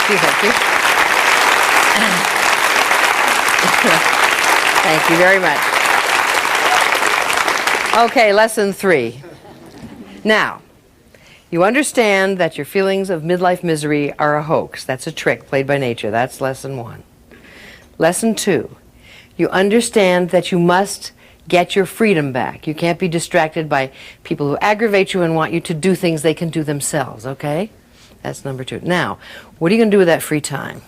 Thank you, thank you. Thank you very much. Okay, lesson 3. Now, you understand that your feelings of midlife misery are a hoax. That's a trick played by nature. That's lesson 1. Lesson 2, you understand that you must get your freedom back. You can't be distracted by people who aggravate you and want you to do things they can do themselves, okay? That's number 2. Now, what are you going to do with that free time?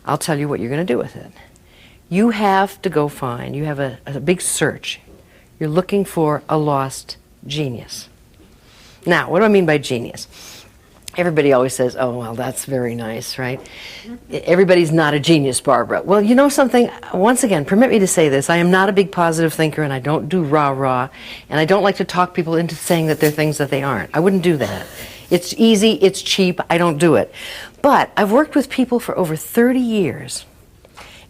I'll tell you what you're going to do with it. You have to go find, you have a big search. You're looking for a lost genius. Now, what do I mean by genius? Everybody always says, oh, well, that's very nice, right? Everybody's not a genius, Barbara. Well, you know something? Once again, permit me to say this. I am not a big positive thinker, and I don't do rah-rah, and I don't like to talk people into saying that they're things that they aren't. I wouldn't do that. It's easy, it's cheap, I don't do it. But I've worked with people for over 30 years,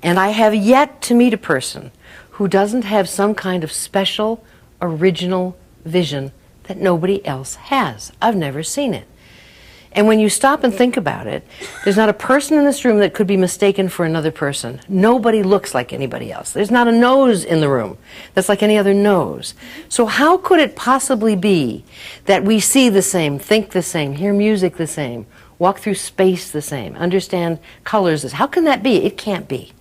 and I have yet to meet a person who doesn't have some kind of special, original vision that nobody else has. I've never seen it. And when you stop and think about it, there's not a person in this room that could be mistaken for another person. Nobody looks like anybody else. There's not a nose in the room that's like any other nose. So how could it possibly be that we see the same, think the same, hear music the same, walk through space the same, understand colors the same? How can that be? It can't be.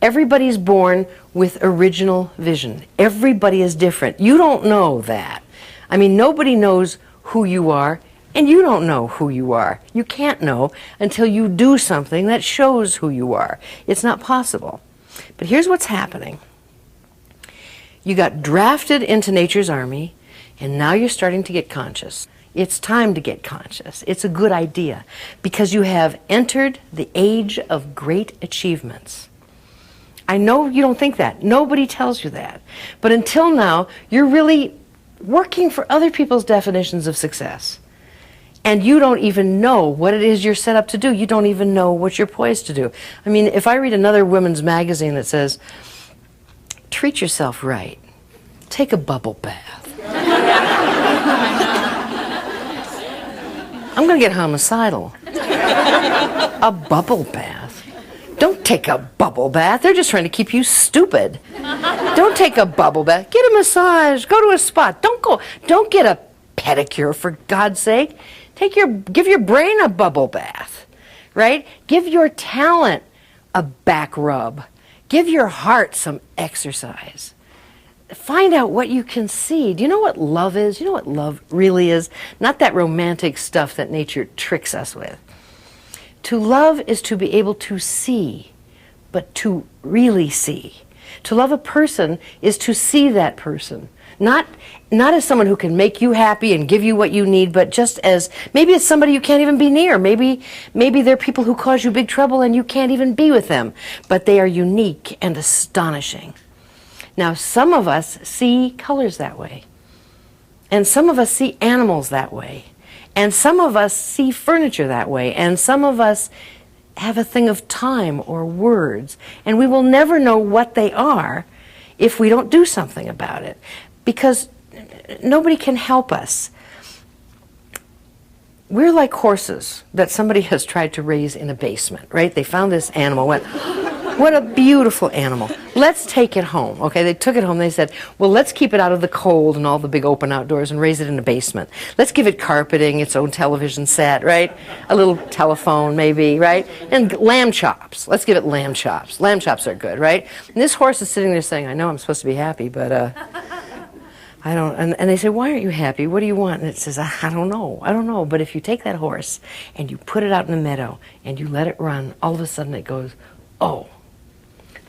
Everybody's born with original vision. Everybody is different. You don't know that. I mean, nobody knows who you are, and you don't know who you are. You can't know until you do something that shows who you are. It's not possible. But here's what's happening. You got drafted into nature's army, and now you're starting to get conscious. It's time to get conscious. It's a good idea, because you have entered the age of great achievements. I know you don't think that. Nobody tells you that. But until now, you're really working for other people's definitions of success. And you don't even know what it is you're set up to do. You don't even know what you're poised to do. I mean, if I read another women's magazine that says, treat yourself right, take a bubble bath. I'm going to get homicidal. A bubble bath? Don't take a bubble bath. They're just trying to keep you stupid. Don't take a bubble bath. Get a massage. Go to a spa. Don't get a pedicure, for God's sake. Give your brain a bubble bath, right? Give your talent a back rub. Give your heart some exercise. Find out what you can see. Do you know what love is? Do you know what love really is? Not that romantic stuff that nature tricks us with. To love is to be able to see, but to really see. To love a person is to see that person. Not as someone who can make you happy and give you what you need, but just as, maybe it's somebody you can't even be near. Maybe they're people who cause you big trouble and you can't even be with them. But they are unique and astonishing. Now, some of us see colors that way. And some of us see animals that way. And some of us see furniture that way. And some of us have a thing of time or words. And we will never know what they are if we don't do something about it. Because nobody can help us. We're like horses that somebody has tried to raise in a basement, right? They found this animal, went, what a beautiful animal. Let's take it home. Okay, they took it home. They said, well, let's keep it out of the cold and all the big open outdoors and raise it in a basement. Let's give it carpeting, its own television set, right? A little telephone maybe, right? And lamb chops. Let's give it lamb chops. Lamb chops are good, right? And this horse is sitting there saying, I know I'm supposed to be happy, but I don't. And they say, why aren't you happy? What do you want? And it says, I don't know. But if you take that horse and you put it out in the meadow and you let it run, all of a sudden it goes, oh,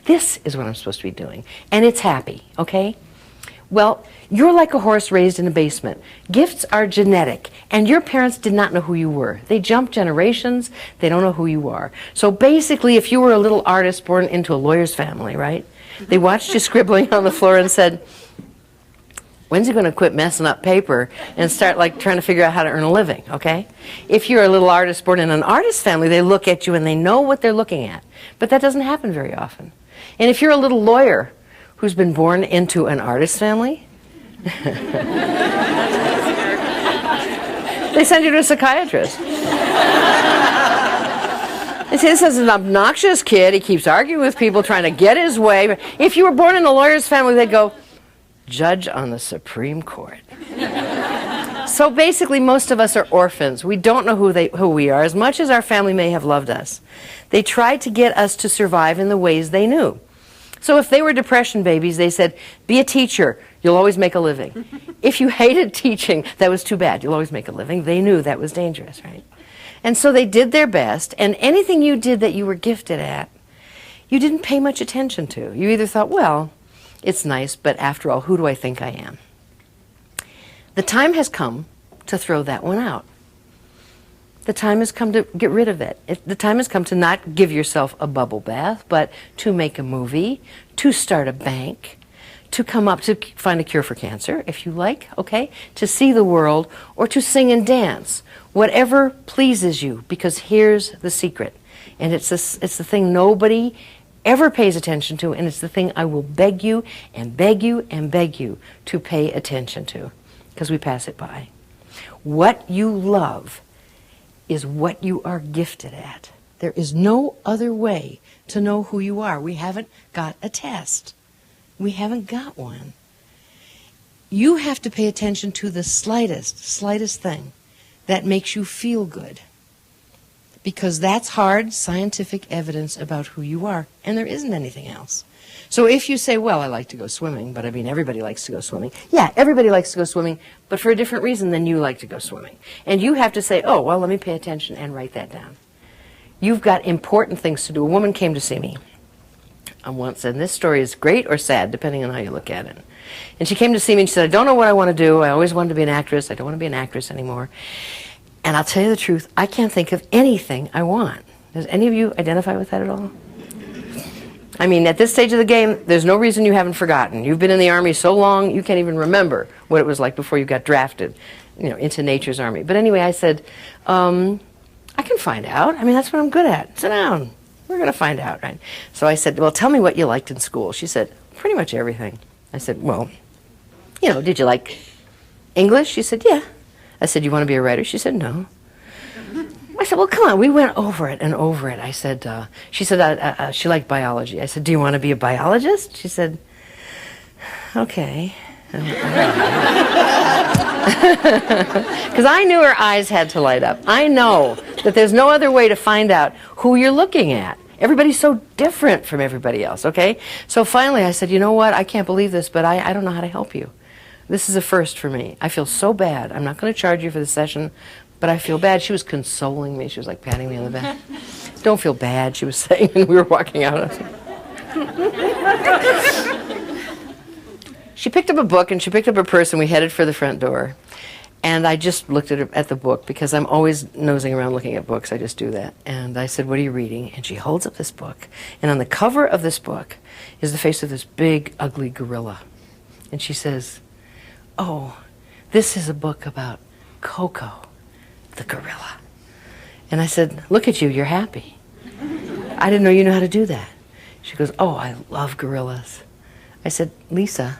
this is what I'm supposed to be doing. And it's happy, okay? Well, you're like a horse raised in a basement. Gifts are genetic, and your parents did not know who you were. They jumped generations. They don't know who you are. So basically, if you were a little artist born into a lawyer's family, right? They watched you scribbling on the floor and said, when's he going to quit messing up paper and start like trying to figure out how to earn a living, okay? If you're a little artist born in an artist family, they look at you and they know what they're looking at. But that doesn't happen very often. And if you're a little lawyer who's been born into an artist family, they send you to a psychiatrist. They say this is an obnoxious kid. He keeps arguing with people, trying to get his way. If you were born in a lawyer's family, they'd go, judge on the Supreme Court. So basically, most of us are orphans. We don't know who we are, as much as our family may have loved us. They tried to get us to survive in the ways they knew. So if they were depression babies, they said, be a teacher. You'll always make a living. If you hated teaching, that was too bad. You'll always make a living. They knew that was dangerous, right? And so they did their best, and anything you did that you were gifted at, you didn't pay much attention to. You either thought, well, it's nice, but after all, who do I think I am? The time has come to throw that one out. The time has come to get rid of it. The time has come to not give yourself a bubble bath, but to make a movie, to start a bank, to come up to find a cure for cancer, if you like, okay? To see the world, or to sing and dance. Whatever pleases you, because here's the secret. And it's the thing nobody ever pays attention to, and it's the thing I will beg you and beg you and beg you to pay attention to, because we pass it by. What you love is what you are gifted at. There is no other way to know who you are. We haven't got a test. We haven't got one. You have to pay attention to the slightest thing that makes you feel good. Because that's hard scientific evidence about who you are, and there isn't anything else. So if you say, well, I like to go swimming, but I mean, everybody likes to go swimming. Yeah, everybody likes to go swimming, but for a different reason than you like to go swimming. And you have to say, oh, well, let me pay attention and write that down. You've got important things to do. A woman came to see me once, and this story is great or sad, depending on how you look at it. And she came to see me and she said, I don't know what I want to do. I always wanted to be an actress. I don't want to be an actress anymore. And I'll tell you the truth, I can't think of anything I want. Does any of you identify with that at all? I mean, at this stage of the game, there's no reason you haven't forgotten. You've been in the Army so long, you can't even remember what it was like before you got drafted, into nature's army. But anyway, I said, I can find out. I mean, that's what I'm good at. Sit down. We're going to find out, right? So I said, well, tell me what you liked in school. She said, pretty much everything. I said, well, did you like English? She said, yeah. I said, you want to be a writer? She said, no. I said, well, come on. We went over it and over it. I said, she said she liked biology. I said, do you want to be a biologist? She said, okay. Because I knew her eyes had to light up. I know that there's no other way to find out who you're looking at. Everybody's so different from everybody else, okay? So finally I said, you know what? I can't believe this, but I don't know how to help you. This is a first for me. I feel so bad. I'm not going to charge you for the session, but I feel bad. She was consoling me. She was like patting me on the back. Don't feel bad, she was saying, and we were walking out. She picked up a book, and she picked up a purse, and we headed for the front door. And I just looked at the book, because I'm always nosing around looking at books. I just do that. And I said, what are you reading? And she holds up this book. And on the cover of this book is the face of this big, ugly gorilla. And she says, oh, this is a book about Coco, the gorilla. And I said, look at you, you're happy. I didn't know you knew how to do that. She goes, oh, I love gorillas. I said, Lisa,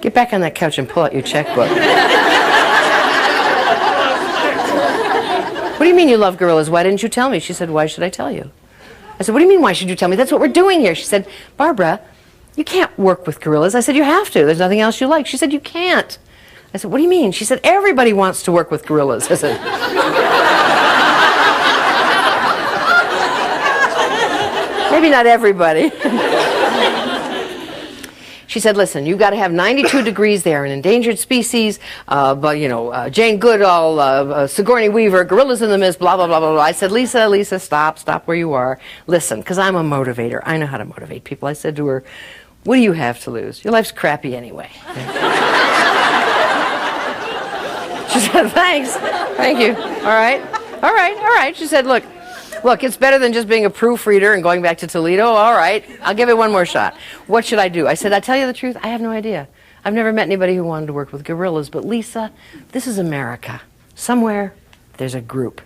get back on that couch and pull out your checkbook. What do you mean you love gorillas? Why didn't you tell me? She said, why should I tell you? I said, what do you mean, why should you tell me? That's what we're doing here. She said, Barbara, you can't work with gorillas. I said, you have to. There's nothing else you like. She said, you can't. I said, what do you mean? She said, everybody wants to work with gorillas. I said, maybe not everybody. She said, listen, you've got to have 92 degrees there, an endangered species, Jane Goodall, Sigourney Weaver, gorillas in the mist, blah, blah, blah, blah, blah. I said, Lisa, stop where you are. Listen, because I'm a motivator. I know how to motivate people. I said to her, what do you have to lose? Your life's crappy anyway. She said, thanks. Thank you. All right. She said, look, it's better than just being a proofreader and going back to Toledo. All right, I'll give it one more shot. What should I do? I said, I tell you the truth, I have no idea. I've never met anybody who wanted to work with gorillas, but Lisa, this is America. Somewhere, there's a group.